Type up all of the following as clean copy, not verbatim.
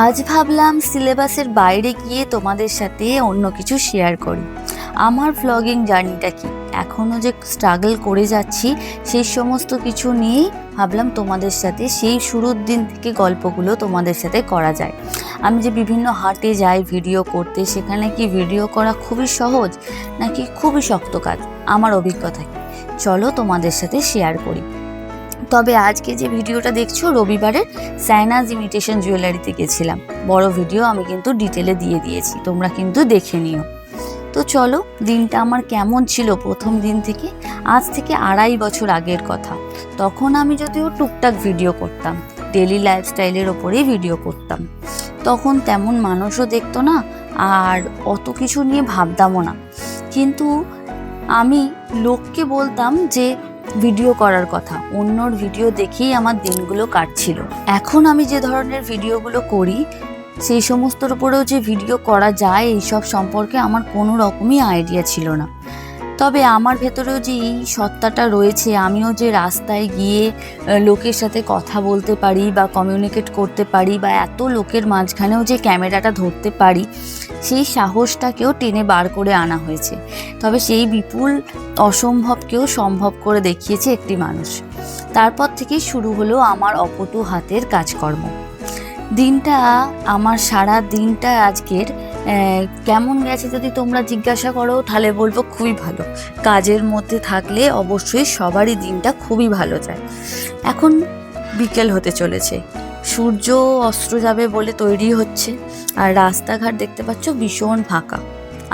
আজ ভাবলাম সিলেবাসের বাইরে গিয়ে তোমাদের সাথে অন্য কিছু শেয়ার করি। আমার ভ্লগিং জার্নিটা কি, এখনও যে স্ট্রাগল করে যাচ্ছি সেই সমস্ত কিছু নিয়েই ভাবলাম তোমাদের সাথে সেই শুরুর দিন থেকে গল্পগুলো তোমাদের সাথে করা যায়। আমি যে বিভিন্ন হাটে যাই ভিডিও করতে, সেখানে কি ভিডিও করা খুবই সহজ নাকি খুবই শক্ত কাজ, আমার অভিজ্ঞতা কি, চলো তোমাদের সাথে শেয়ার করি। তবে আজকে যে ভিডিওটা দেখছো রবিবারের সাইনাজ ইমিটেশন জুয়েলারিতে গেছিলাম, বড় ভিডিও আমি কিন্তু ডিটেলে দিয়ে দিয়েছি, তোমরা কিন্তু দেখে নিও। তো চলো, দিনটা আমার কেমন ছিল প্রথম দিন থেকে। আজ থেকে 2.5 বছর আগের কথা। তখন আমি যদিও টুকটাক ভিডিও করতাম, ডেলি লাইফস্টাইলের ওপরেই ভিডিও করতাম। তখন তেমন মানুষও দেখতো না, আর অত কিছু নিয়ে ভাবতামও না। কিন্তু আমি লোককে বলতাম যে ভিডিও করার কথা, অন্যর ভিডিও দেখেই আমার দিনগুলো কাটছিল। এখন আমি যে ধরনের ভিডিওগুলো করি, সেই সমস্তর উপরেও যে ভিডিও করা যায় এইসব সম্পর্কে আমার কোনো রকমই আইডিয়া ছিল না। তবে আমার ভেতরেও যে এই সত্তাটা রয়েছে, আমিও যে রাস্তায় গিয়ে লোকের সাথে কথা বলতে পারি বা কমিউনিকেট করতে পারি, বা এত লোকের মাঝখানেও যে ক্যামেরাটা ধরতে পারি, সেই সাহসটাকেও টেনে বার করে আনা হয়েছে। তবে সেই বিপুল অসম্ভবকেও সম্ভব করে দেখিয়েছে একটি মানুষ। তারপর থেকেই শুরু হলো আমার অপটু হাতের কাজকর্ম। দিনটা, আমার সারা দিনটা আজকের কেমন গেছে যদি তোমরা জিজ্ঞাসা করো, তাহলে বলবো খুবই ভালো। কাজের মধ্যে থাকলে অবশ্যই সবারই দিনটা খুবই ভালো যায়। এখন বিকেল হতে চলেছে, সূর্য অস্ত যাবে বলে তৈরি হচ্ছে, আর রাস্তাঘাট দেখতে পাচ্ছ ভীষণ ফাঁকা।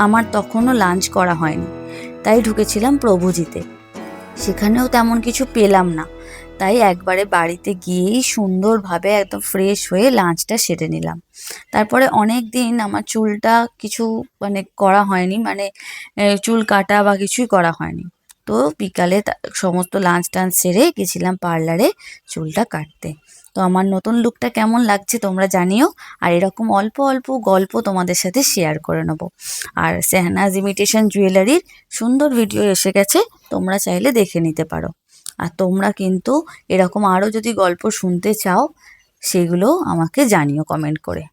আমার তখনও লাঞ্চ করা হয়নি, তাই ঢুকেছিলাম প্রভুজিতে। সেখানেও তেমন কিছু পেলাম না, তাই একবারে বাড়িতে গিয়েই সুন্দরভাবে একদম ফ্রেশ হয়ে লাঞ্চটা সেরে নিলাম। তারপরে অনেক দিন আমার চুলটা কিছু করা হয়নি, চুল কাটা বা কিছুই করা হয়নি। তো বিকালে সমস্ত লাঞ্চ টাঞ্চ সেরে গেছিলাম পার্লারে চুলটা কাটতে। তো আমার নতুন লুকটা কেমন লাগছে তোমরা জানিও, আর এরকম অল্প অল্প গল্প তোমাদের সাথে শেয়ার করে নেবো। আর শাহনাজ ইমিটেশন জুয়েলারির সুন্দর ভিডিও এসে গেছে, তোমরা চাইলে দেখে নিতে পারো। আর তোমরা কিন্তু এরকম আরও যদি গল্প শুনতে চাও, সেগুলো আমাকে জানিও কমেন্ট করে।